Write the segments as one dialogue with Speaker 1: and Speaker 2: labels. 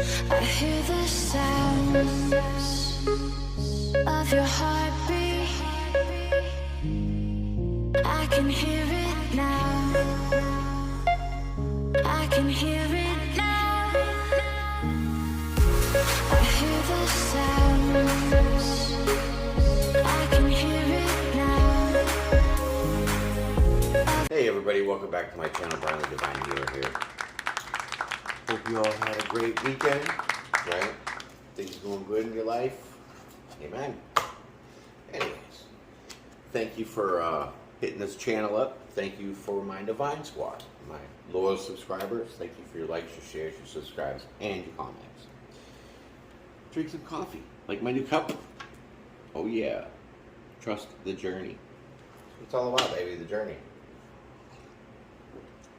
Speaker 1: I hear the sounds of your heartbeat. I can hear it now. I can hear it now. I hear the sounds. I can hear it now.
Speaker 2: Hey everybody, welcome back to my channel. Brian the Divine Healer here. Hope you all had a great weekend, right? Things going good in your life. Amen. Anyways, thank you for hitting this channel up. Thank you for my Divine Squad, my loyal subscribers. Thank you for your likes, your shares, your subscribes, and your comments. Drink some coffee, like my new cup. Oh yeah. Trust the journey. It's all about, baby, the journey.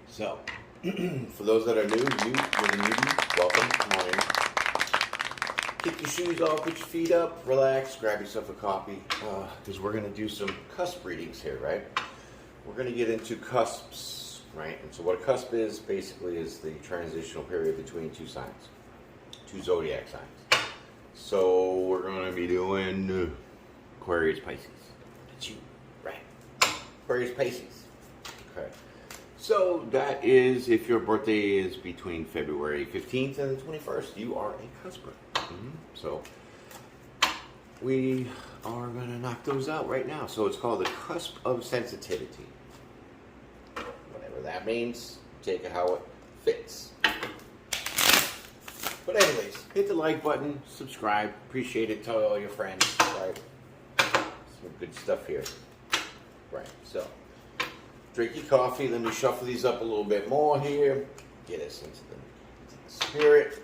Speaker 2: So, for those that are new, you're the newbie, welcome, come on in. Kick your shoes off, put your feet up, relax, grab yourself a coffee, because we're going to do some cusp readings here, right? We're going to get into cusps, right? And so what a cusp is, basically, is the transitional period between two signs, two zodiac signs. So, we're going to be doing Aquarius-Pisces. That's you, right? Aquarius-Pisces. Okay. So that is, if your birthday is between February 15th and the 21st, you are a cusper. So we are going to knock those out right now. So it's called the cusp of sensitivity. Whatever that means, take it how it fits. But anyways, hit the like button, subscribe, appreciate it, tell all your friends, right? Some good stuff here. Right, so drink your coffee, let me shuffle these up a little bit more here. Get us into the spirit.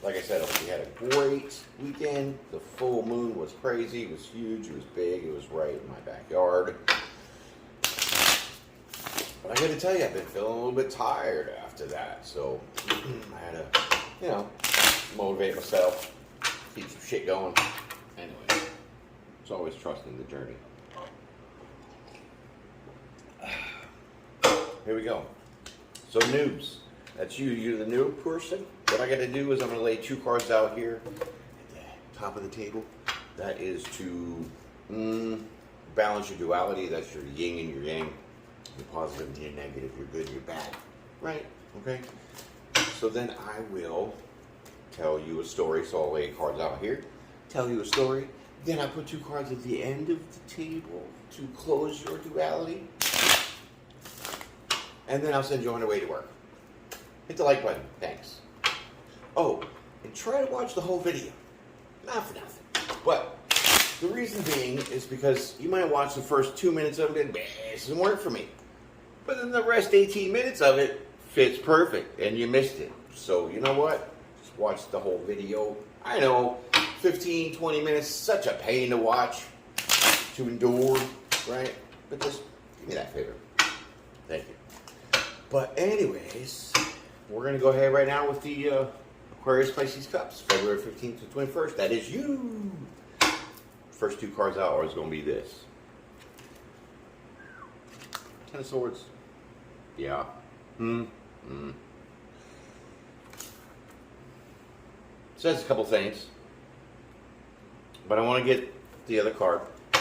Speaker 2: Like I said, we had a great weekend. The full moon was crazy, it was huge, it was big, it was right in my backyard. But I gotta tell you, I've been feeling a little bit tired after that. So I had to, motivate myself, keep some shit going. Anyway, it's always trusting the journey. Here we go. So noobs, that's you. You're the new person. What I got to do is I'm going to lay two cards out here at the top of the table. That is to balance your duality. That's your yin and your yang. Your positive and your negative. Your good, your bad. Right? Okay. So then I will tell you a story. So I'll lay cards out here. Tell you a story. Then I put two cards at the end of the table to close your duality. And then I'll send you on your way to work. Hit the like button. Thanks. Oh, and try to watch the whole video. Not for nothing. But the reason being is because you might watch the first 2 minutes of it and, this doesn't work for me. But then the rest 18 minutes of it fits perfect and you missed it. So you know what? Just watch the whole video. I know 15, 20 minutes, such a pain to watch, to endure, right? But just give me that favor. Thank you. But anyways, we're going to go ahead right now with the Aquarius-Pisces Cusp, February 15th to 21st. That is you. First two cards out is going to be this. Ten of Swords. Yeah. Says a couple things. But I want to get the other card to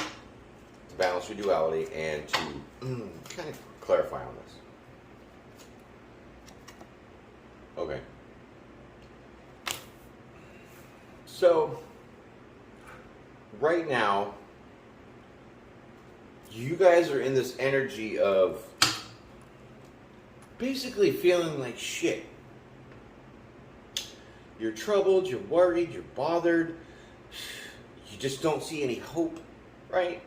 Speaker 2: balance your duality and to kind of clarify on this. Okay. So, right now, you guys are in this energy of basically feeling like shit. You're troubled, you're worried, you're bothered, you just don't see any hope, right?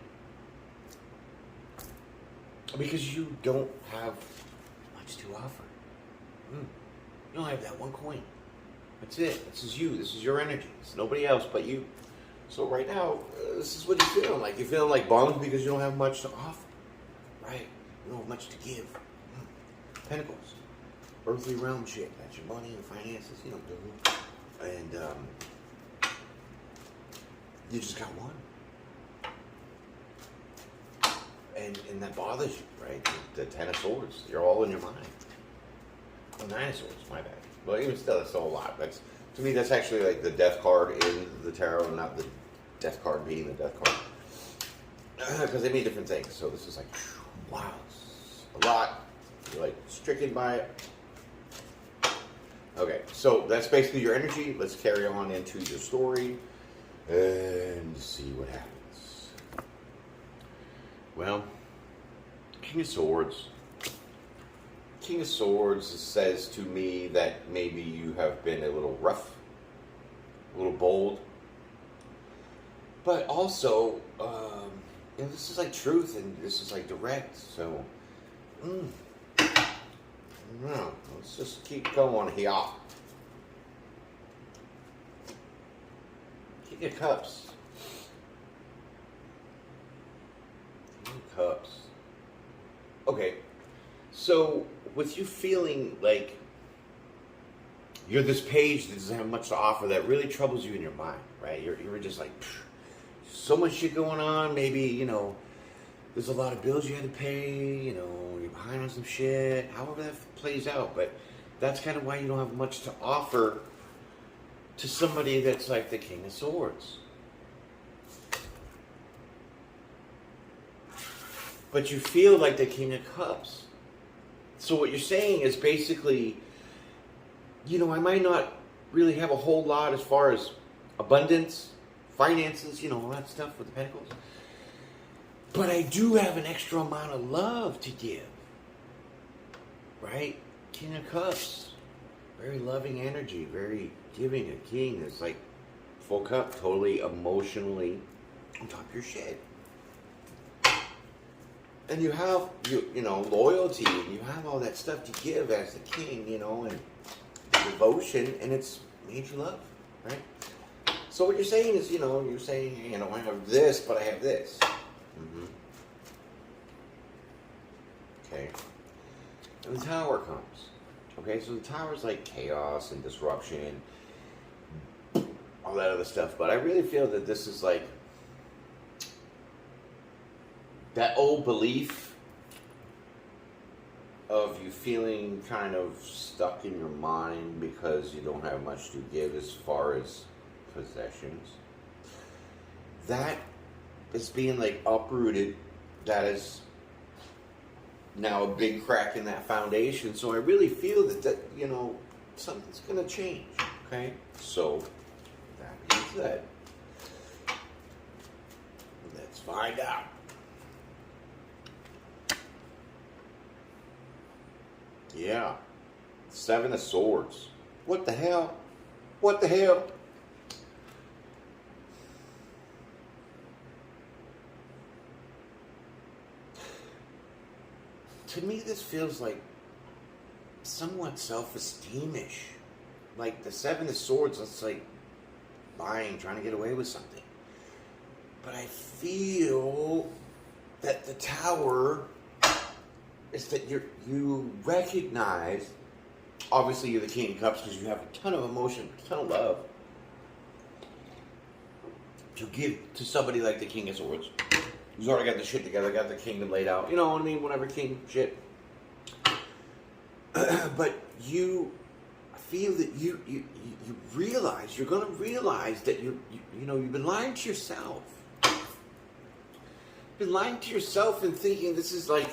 Speaker 2: Because you don't have much to offer. You don't have that one coin. That's it. This is you. This is your energy. It's nobody else but you. So right now, this is what you're feeling like. You're feeling like bummed because you don't have much to offer. Right? You don't have much to give. Pentacles. Earthly realm shit. That's your money and finances. You don't do it. And you just got one. And that bothers you, right? The Ten of Swords. You're all in your mind. Oh, Nine of Swords, my bad. But even still, that's still a lot. That's To me, that's actually like the death card in the tarot, not the death card being the death card. Because they mean different things. So this is like, wow, a lot. You're like stricken by it. Okay, so that's basically your energy. Let's carry on into your story and see what happens. Well, King of Swords. King of Swords says to me that maybe you have been a little rough, a little bold, but also, you know, this is like truth and this is like direct. So, no, let's just keep going here. King of Cups. King of Cups. Okay, so with you feeling like you're this page that doesn't have much to offer, that really troubles you in your mind, right? You're just like, so much shit going on. Maybe, you know, there's a lot of bills you had to pay, you know, you're behind on some shit, however that plays out. But that's kind of why you don't have much to offer to somebody that's like the King of Swords. But you feel like the King of Cups. So what you're saying is basically, you know, I might not really have a whole lot as far as abundance, finances, you know, all that stuff with the Pentacles. But I do have an extra amount of love to give. Right? King of Cups. Very loving energy, very giving. A king that's like full cup, totally emotionally on top of your shit. And you have, you know, loyalty, and you have all that stuff to give as the king, you know, and devotion, and it's made you love, right? So what you're saying is, you know, you're saying, you know, I have this, but I have this. Okay. And the Tower comes. Okay, so the Tower is like chaos and disruption, all that other stuff. But I really feel that this is like that old belief of you feeling kind of stuck in your mind because you don't have much to give as far as possessions. That is being like uprooted. That is now a big crack in that foundation. So I really feel that you know, something's going to change. Okay? So, that being said, let's find out. Yeah. Seven of Swords. What the hell? What the hell? To me, this feels like somewhat self-esteemish. Like the Seven of Swords, it's like lying, trying to get away with something. But I feel that the Tower is that you recognize, obviously you're the King of Cups because you have a ton of emotion, a ton of love to give to somebody like the King of Swords. Who's already got the shit together, got the kingdom laid out. You know what I mean? Whatever king shit. But you feel that you realize, you're going to realize that you know, you've been lying to yourself. You've been lying to yourself and thinking this is like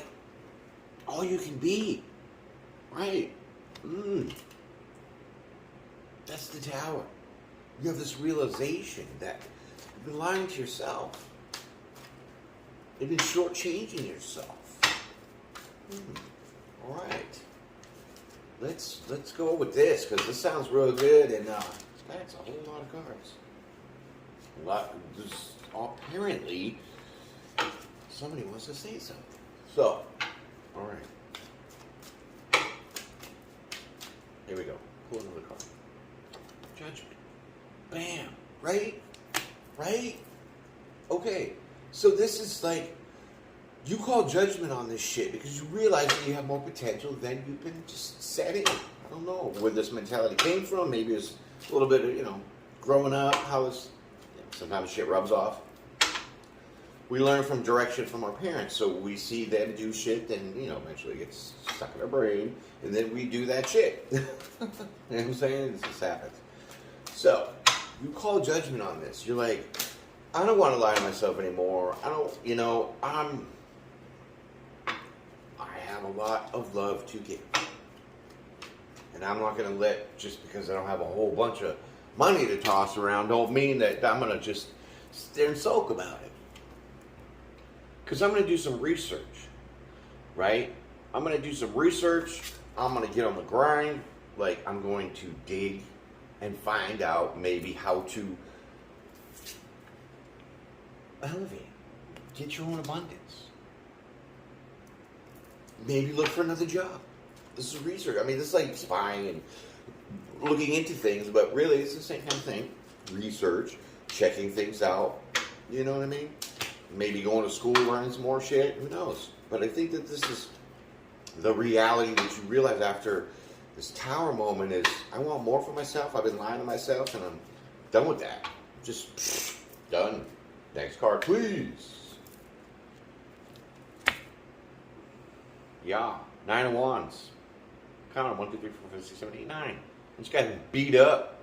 Speaker 2: all you can be. Right? That's the Tower. You have this realization that you've been lying to yourself. You've been shortchanging yourself. All right. Let's go with this because this sounds real good, and that's a whole lot of cards. Apparently, somebody wants to say something. So, all right. Here we go. Pull another card. Judgment. Bam. Right? Right? Okay. So this is like, you call judgment on this shit because you realize that you have more potential than you've been just setting. I don't know where this mentality came from. Maybe it's a little bit of, you know, growing up, how this, you know, sometimes shit rubs off. We learn from direction from our parents. So we see them do shit, then, you know, eventually it gets stuck in our brain. And then we do that shit. You know what I'm saying? This just happens. So, you call judgment on this. You're like, I don't want to lie to myself anymore. I don't, I have a lot of love to give. And I'm not going to let, just because I don't have a whole bunch of money to toss around, don't mean that I'm going to just sit there and sulk about it. Because I'm going to do some research, right? I'm going to do some research. I'm going to get on the grind. Like, I'm going to dig and find out maybe how to elevate, get your own abundance. Maybe look for another job. This is research. I mean, this is like spying and looking into things, but really it's the same kind of thing. Research, checking things out. You know what I mean? Maybe going to school, learning some more shit. Who knows? But I think that this is the reality that you realize after this tower moment is, I want more for myself. I've been lying to myself, and I'm done with that. Just done. Next card, please. Yeah, 9 of Wands. Count on 1, 2, 3, 4, 5, 6, 7, 8, 9. This guy's beat up,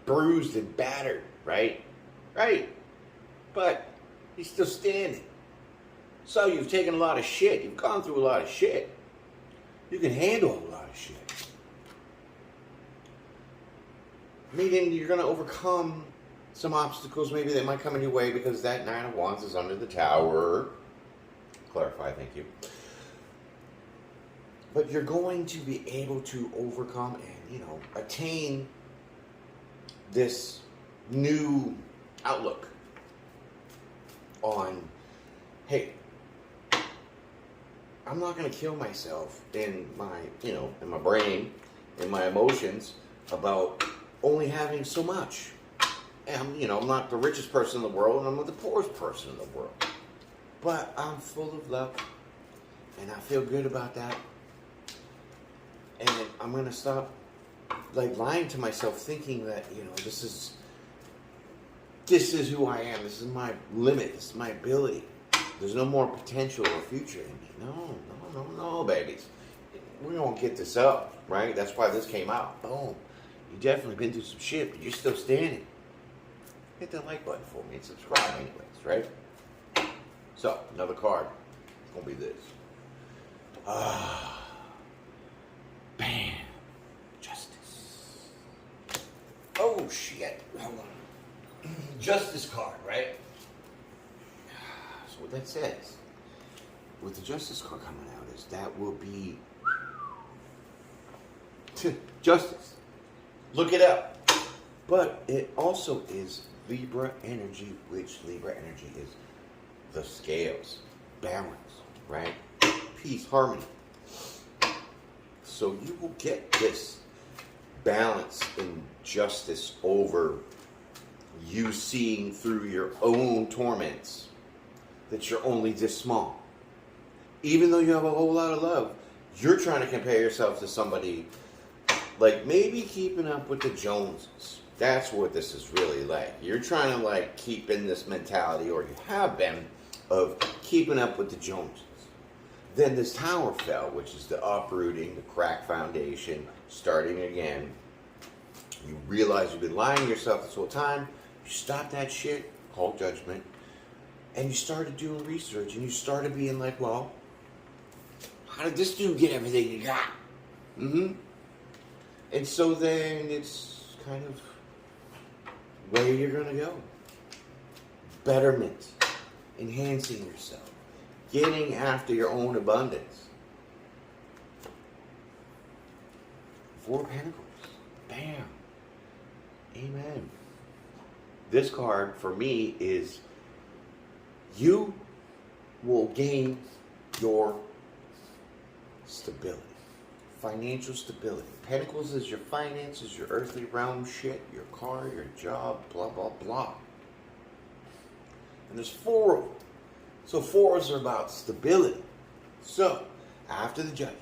Speaker 2: bruised and battered, right? Right. But he's still standing. So you've taken a lot of shit. You've gone through a lot of shit. You can handle a lot of shit. Meaning you're going to overcome some obstacles maybe that might come in your way because that 9 of Wands is under the tower. Clarify, thank you. But you're going to be able to overcome and, attain this new outlook on, hey, I'm not going to kill myself in my, in my brain, in my emotions about only having so much. And, I'm not the richest person in the world, and I'm not the poorest person in the world. But I'm full of love, and I feel good about that. And I'm going to stop, lying to myself, thinking that, this is who I am. This is my limit. This is my ability. There's no more potential or future in me. No, babies. We're going to get this up, right? That's why this came out. Boom. You definitely been through some shit, but you're still standing. Hit that like button for me and subscribe anyways, right? So, another card. It's going to be this. Bam. Justice. Oh, shit. Hold on. Justice card, right? So what that says, with the Justice card coming out, is that will be justice. Look it up. But it also is Libra Energy, which Libra Energy is the scales, balance, right? Peace, harmony. So you will get this balance and justice over you seeing through your own torments that you're only this small. Even though you have a whole lot of love, you're trying to compare yourself to somebody like maybe keeping up with the Joneses. That's what this is really like. You're trying to keep in this mentality, or you have been, of keeping up with the Joneses. Then this tower fell, which is the uprooting, the cracked foundation, starting again. You realize you've been lying to yourself this whole time. You stopped that shit, called judgment, and you started doing research, and you started being like, well, how did this dude get everything he got? And so then it's kind of where you're going to go. Betterment, enhancing yourself, getting after your own abundance. 4 of Pentacles. Bam. Amen. This card for me is you will gain your stability, financial stability. Pentacles is your finances, your earthly realm shit, your car, your job, blah, blah, blah. And there's 4 of them. So 4s are about stability. So, after the judgment,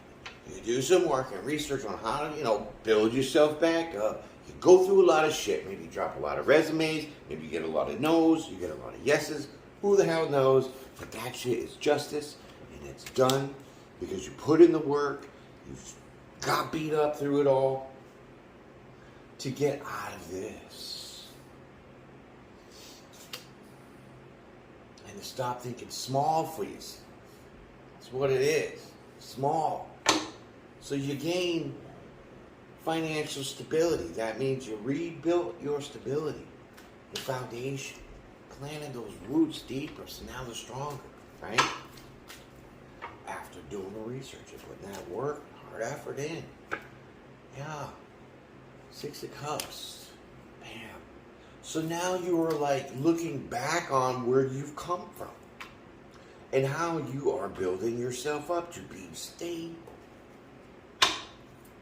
Speaker 2: you do some work and research on how to, build yourself back up. You go through a lot of shit. Maybe you drop a lot of resumes. Maybe you get a lot of no's. You get a lot of yeses. Who the hell knows? But that shit is justice, and it's done because you put in the work. You've got beat up through it all. to get out of this. And to stop thinking small for yourself. That's what it is. Small. So you gain financial stability. That means you rebuilt your stability, the foundation, planted those roots deeper, so now they're stronger, right? After doing the research and putting that work, hard effort in. Yeah. 6 of Cups. Bam. So now you are like looking back on where you've come from and how you are building yourself up to be stable.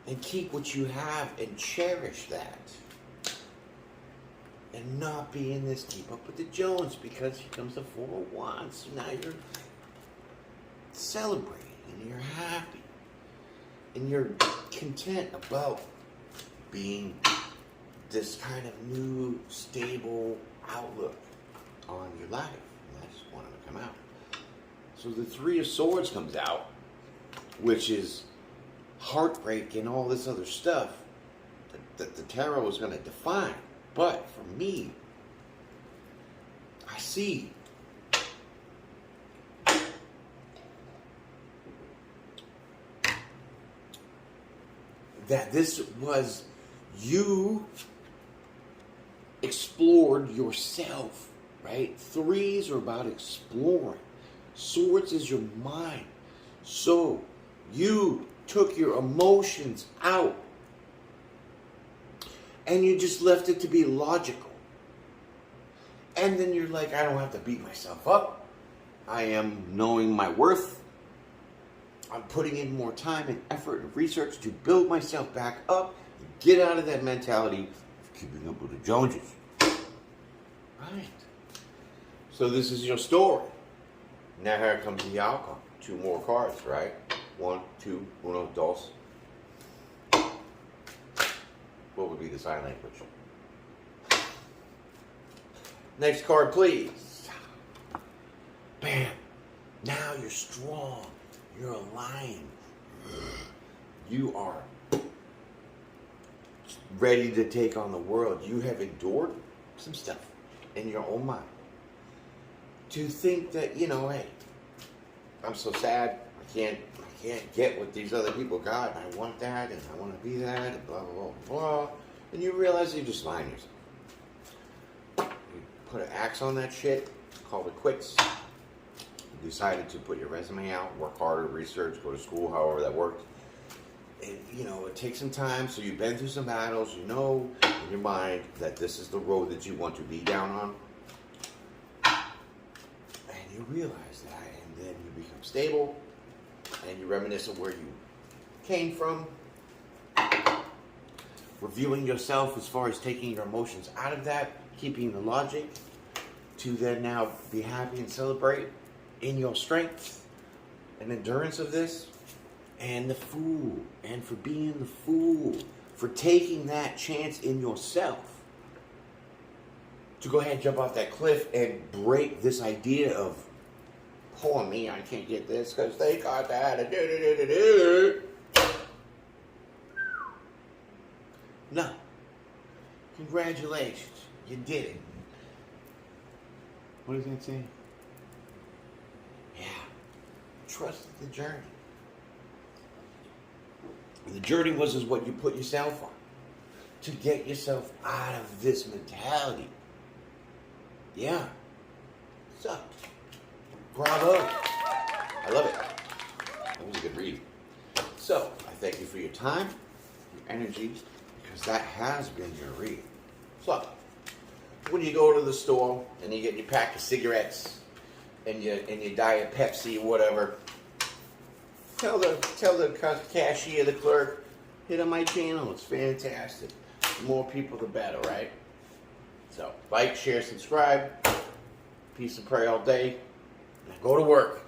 Speaker 2: And keep what you have and cherish that. And not be in this keep up with the Jones, because here comes the 4 of Wands. So now you're celebrating and you're happy. And you're content about being this kind of new, stable outlook on your life. And I just wanted to come out. So the 3 of Swords comes out, which is heartbreak and all this other stuff that the tarot is going to define. But for me, I see that this was you explored yourself, right? 3s are about exploring. Swords is your mind. So you took your emotions out and you just left it to be logical. And then you're like, I don't have to beat myself up. I am knowing my worth. I'm putting in more time and effort and research to build myself back up and get out of that mentality of keeping up with the Joneses. Right. So this is your story. Now here comes the outcome. 2 more cards, right? 1, 2, 1, 2. What would be the sign language? Next card, please. Bam. Now you're strong. You're aligned. You are ready to take on the world. You have endured some stuff in your own mind. To think that, hey, I'm so sad. I can't get what these other people got, and I want that, and I want to be that, and blah, blah, blah, blah. And you realize you're just lying yourself. You put an axe on that shit, call it quits. You decided to put your resume out, work harder, research, go to school, however that worked. And, it takes some time, so you've been through some battles. You know in your mind that this is the road that you want to be down on. And you realize that, and then you become stable. And you reminisce of where you came from. Reviewing yourself as far as taking your emotions out of that. Keeping the logic. To then now be happy and celebrate in your strength and endurance of this. And the Fool. And for being the Fool. For taking that chance in yourself. To go ahead and jump off that cliff and break this idea of, poor me, I can't get this because they got that. No. Congratulations. You did it. What does that say? Yeah. Trust the journey. And the journey was what you put yourself on. To get yourself out of this mentality. Yeah. So. Bravo. I love it. That was a good read. So, I thank you for your time, your energy, because that has been your read. So, when you go to the store and you get your pack of cigarettes and your Diet Pepsi or whatever, tell the cashier, the clerk, hit on my channel. It's fantastic. The more people, the better, right? So, like, share, subscribe. Peace and pray all day. Now go to work.